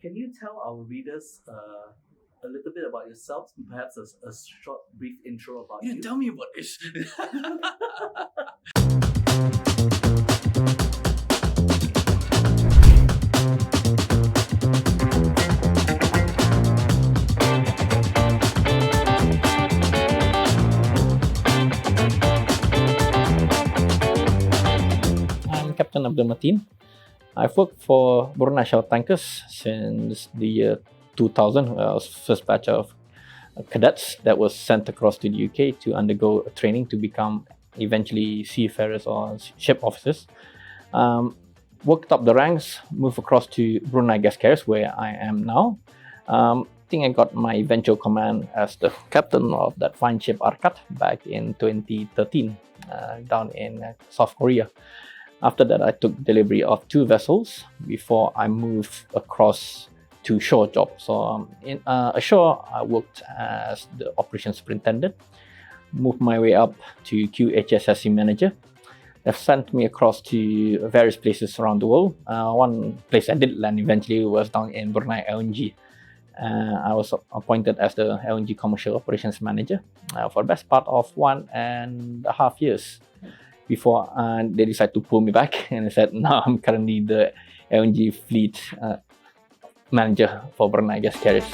Can you tell our readers a little bit about yourselves? Perhaps a short, brief intro about you. Tell me about this. I'm Captain Abdul Mateen. I've worked for Brunei Tankers since the year 2000. I was first batch of cadets that was sent across to the UK to undergo a training to become eventually seafarers or ship officers. Worked up the ranks, moved across to Brunei Gas Carriers, where I am now. I think I got my eventual command as the captain of that fine ship Arkat back in 2013 down in South Korea. After that, I took delivery of 2 vessels before I moved across to shore job. So in ashore, I worked as the operations superintendent, moved my way up to QHSSC manager. They've sent me across to various places around the world. One place I did land eventually was down in Brunei LNG. I was appointed as the LNG commercial operations manager for the best part of 1.5 years before they decided to pull me back, and I said, no, I'm currently the LNG fleet manager for Brunei Gas Carriers.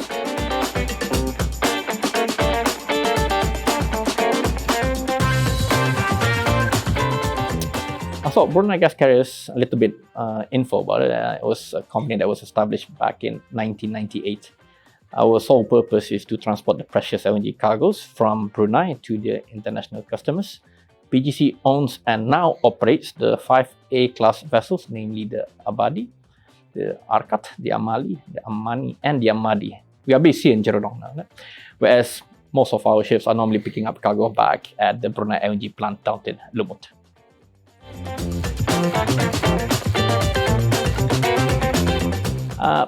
So Brunei Gas Carriers, a little bit info about it. It was a company that was established back in 1998. Our sole purpose is to transport the precious LNG cargoes from Brunei to their international customers. BGC owns and now operates the 5 A-class vessels, namely the Abadi, the Arkat, the Amali, the Amani, and the Amadi. We are based here in Jerodong now, whereas most of our ships are normally picking up cargo back at the Brunei LNG plant down in Lumut.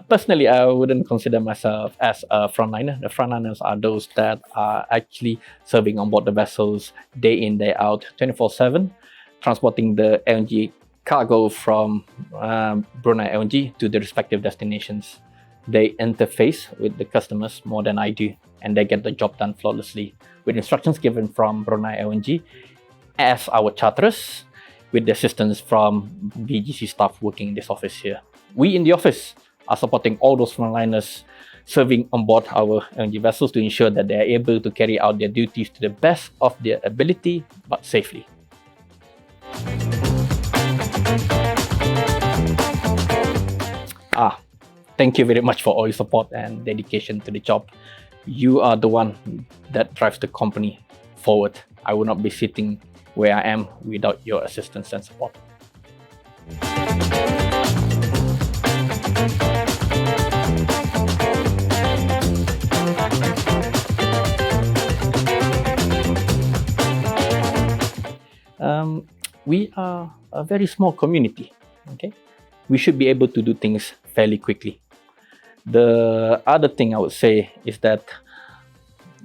Personally, I wouldn't consider myself as a frontliner. The frontliners are those that are actually serving on board the vessels day in, day out, 24/7, transporting the LNG cargo from Brunei LNG to the respective destinations. They interface with the customers more than I do, and they get the job done flawlessly with instructions given from Brunei LNG as our charterers, with the assistance from BGC staff working in this office here. We in the office are supporting all those frontliners serving on board our LNG vessels to ensure that they are able to carry out their duties to the best of their ability, but safely. Thank you very much for all your support and dedication to the job. You are the one that drives the company forward. I would not be sitting where I am without your assistance and support. We are a very small community, okay? We should be able to do things fairly quickly. The other thing I would say is that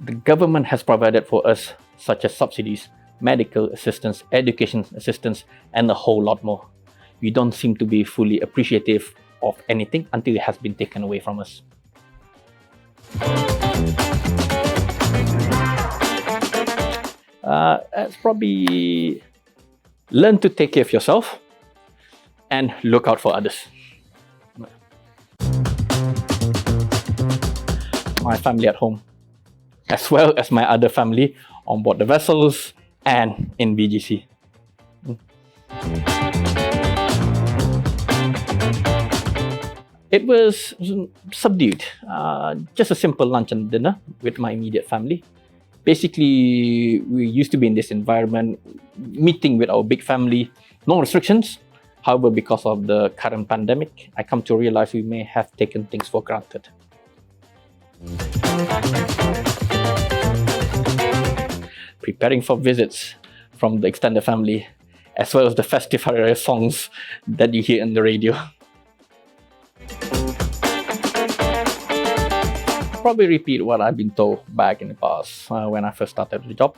the government has provided for us such as subsidies, medical assistance, education assistance, and a whole lot more. We don't seem to be fully appreciative of anything until it has been taken away from us. It's probably learn to take care of yourself and look out for others. My family at home, as well as my other family on board the vessels and in BGC. It was subdued. Just a simple lunch and dinner with my immediate family. Basically, we used to be in this environment, meeting with our big family, no restrictions. However, because of the current pandemic, I come to realize we may have taken things for granted. Preparing for visits from the extended family, as well as the festive Hari Raya songs that you hear on the radio. Probably repeat what I've been told back in the past when I first started the job,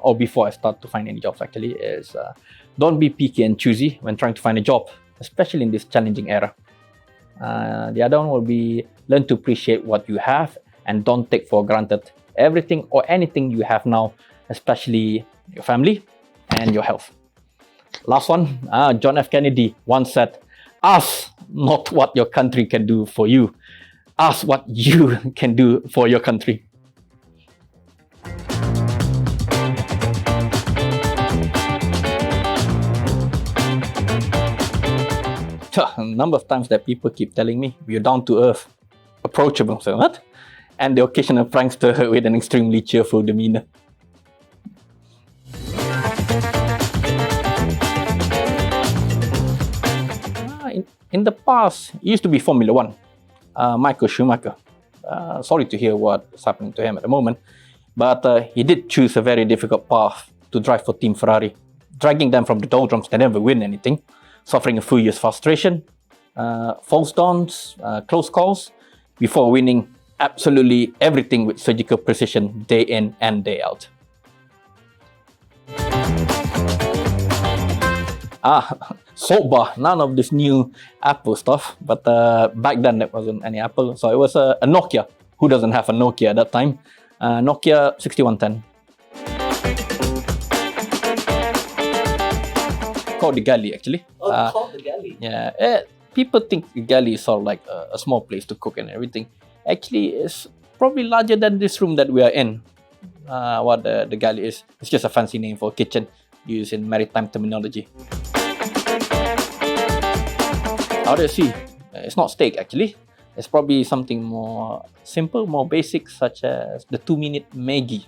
or before I start to find any jobs actually, is don't be picky and choosy when trying to find a job, especially in this challenging era. The other one will be learn to appreciate what you have and don't take for granted everything or anything you have now, especially your family and your health. Last one, John F. Kennedy once said, ask not what your country can do for you, ask what you can do for your country. A number of times that people keep telling me, you're down to earth, approachable, so what? And the occasional prankster with an extremely cheerful demeanor. In the past, it used to be Formula One. Michael Schumacher. Sorry to hear what's happening to him at the moment, but he did choose a very difficult path to drive for Team Ferrari, dragging them from the doldrums to never win anything, suffering a few years frustration, false dawns, close calls, before winning absolutely everything with surgical precision day in and day out. Sober, none of this new Apple stuff, but back then there wasn't any Apple, so it was a Nokia. Who doesn't have a Nokia at that time? Nokia 6110. Called the galley, actually. Called the galley? Yeah, people think the galley is sort of like a small place to cook and everything. Actually, it's probably larger than this room that we are in. What the galley is. It's just a fancy name for a kitchen used in maritime terminology. How do you see? It's not steak actually. It's probably something more simple, more basic, such as the 2-minute Maggi.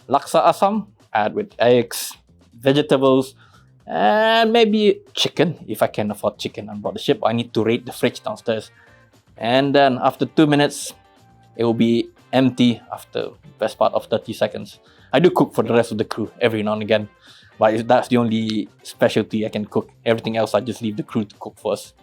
Laksa asam, add with eggs, vegetables, and maybe chicken. If I can afford chicken on board the ship, I need to raid the fridge downstairs. And then after 2 minutes, it will be empty after best part of 30 seconds. I do cook for the rest of the crew every now and again, but that's the only specialty I can cook. Everything else I just leave the crew to cook for us.